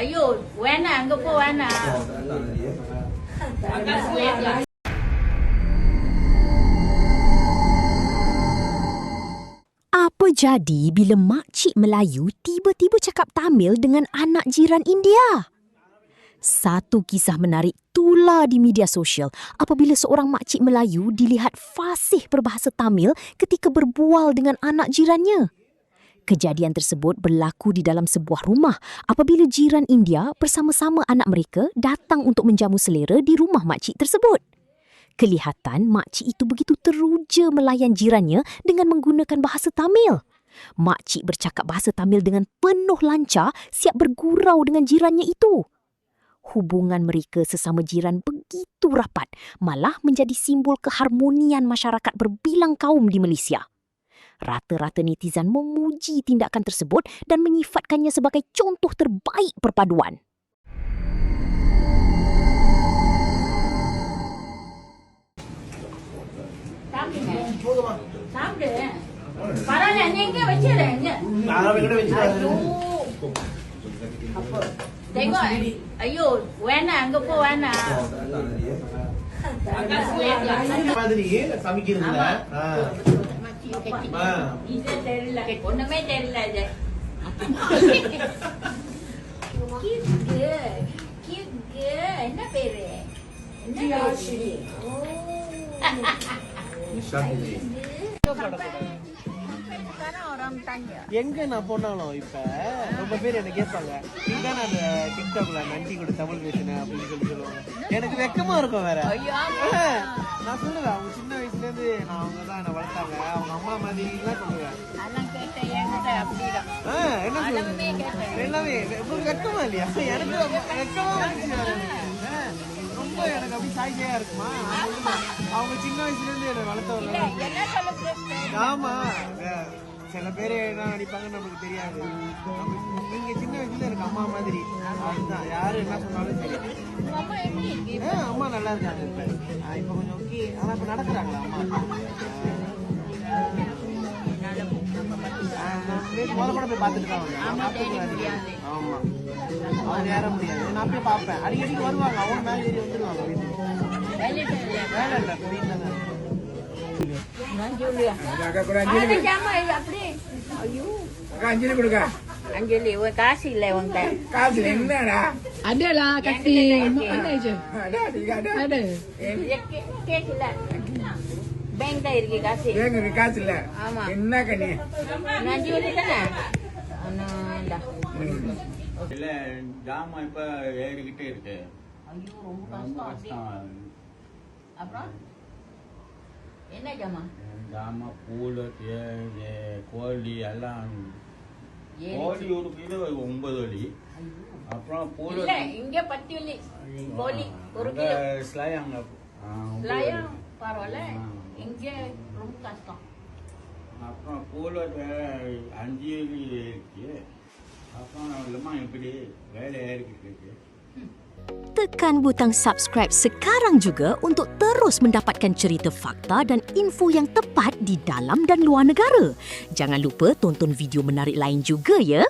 ஐயோ வேணாம் அங்க போ வேணாம். Apa jadi bila makcik Melayu tiba-tiba cakap Tamil dengan anak jiran India? Satu kisah menarik tular di media sosial apabila seorang makcik Melayu dilihat fasih berbahasa Tamil ketika berbual dengan anak jirannya. Kejadian tersebut berlaku di dalam sebuah rumah apabila jiran India bersama-sama anak mereka datang untuk menjamu selera di rumah makcik tersebut. Kelihatan makcik itu begitu teruja melayan jirannya dengan menggunakan bahasa Tamil. Makcik bercakap bahasa Tamil dengan penuh lancar siap bergurau dengan jirannya itu. Hubungan mereka sesama jiran begitu rapat, malah menjadi simbol keharmonian masyarakat berbilang kaum di Malaysia. Rata-rata netizen memuji tindakan tersebut dan menyifatkannya sebagai contoh terbaik perpaduan. சாப்பிடு பரவாயில்ல நீங்க வச்சிடுங்க. Tengok, ஐயோ வேணாம் அங்க போ வேணாம். மாதிரி சமைக்கிறதுல இது தெரியல ஒண்ணுமே தெரியல. என்ன பேரு? orang tanya. எங்க நான் போனாலும் இப்ப ரொம்ப பேர் என்ன கேட்பாங்க, நீதான் அந்த டிக்டாக்ல நன்றி கூட தமிழ் பேசுனேன் அப்படின்னு சொல்லுவாங்க. எனக்கு வெக்கமா இருக்கும் வேற. நான் சொல்லுவேன், அவங்க சின்ன வயசுல இருந்து நான் அவங்கதான் என்ன வளர்த்தாங்க, அவங்க அம்மா மாதிரி எல்லாம் சொல்லுவேன். என்ன சொல்லுங்க எல்லாமே உங்களுக்கு வெக்கமா இல்லையா? எனக்கு வெக்கமா ரொம்ப எனக்கு அப்படி சாய்க்கையா இருக்குமா? அவங்க சின்ன வயசுல இருந்து என்ன வளர்த்தவங்க. ஆமா, சில பேர் என்ன நினைப்பாங்கன்னு நமக்கு தெரியாது. நீங்க சின்ன வயசுல எனக்கு அம்மா மாதிரி, அதுதான் யாரு என்ன சொன்னாலும் சரி. அம்மா நல்லா இருக்காங்க இப்ப கொஞ்சம் ஓகே. ஆனா இப்ப நடக்கிறாங்களா அம்மா? முதல் கூட போய் பார்த்துட்டு தான் வந்தேன். ஆமா, அவங்க ஏற முடியாது. நான் போய் பார்ப்பேன், அடிக்கடிக்கு வருவாங்க. அவங்க மேலே ஏறி வந்துருவாங்க வீட்டுக்கு. வேலை இல்லை, வீட்டில் தான். அஞ்சலி கொடுக்க அஞ்சலி காசு இல்ல உங்க காசு என்னடா? Ada lah kasih mak pandai je. ada Ada. Cash இல்ல பேங்க் தான் இருக்கு காசு. பேங்க் காசு இல்ல. ஆமா. என்ன கண்ணி நான் ஜூலி தானே. இல்ல ஜாமா இப்ப ஏறிக்கிட்டே இருக்கு. ஐயோ ரொம்ப கஷ்டம். அப்புறம் என்ன ஜாமா? ஜாமா பூல் கோழி எல்லாம். கோழி ஒரு கிலோ 9 வலி. அப்புறம் பூல் இங்க 10 வலி. கோழி ஒரு கிலோ. ஸ்லாயாங்க பரவாயில்ல, இங்க ரொம்ப கஷ்டம். அப்புறம் பூல் 5 வலி இருக்கு. அப்புறம் இல்லமா இப்படி வேலை ஏறிக்கிட்டு இருக்கு. Tekan butang subscribe sekarang juga untuk terus mendapatkan cerita fakta dan info yang tepat di dalam dan luar negara. Jangan lupa tonton video menarik lain juga ya.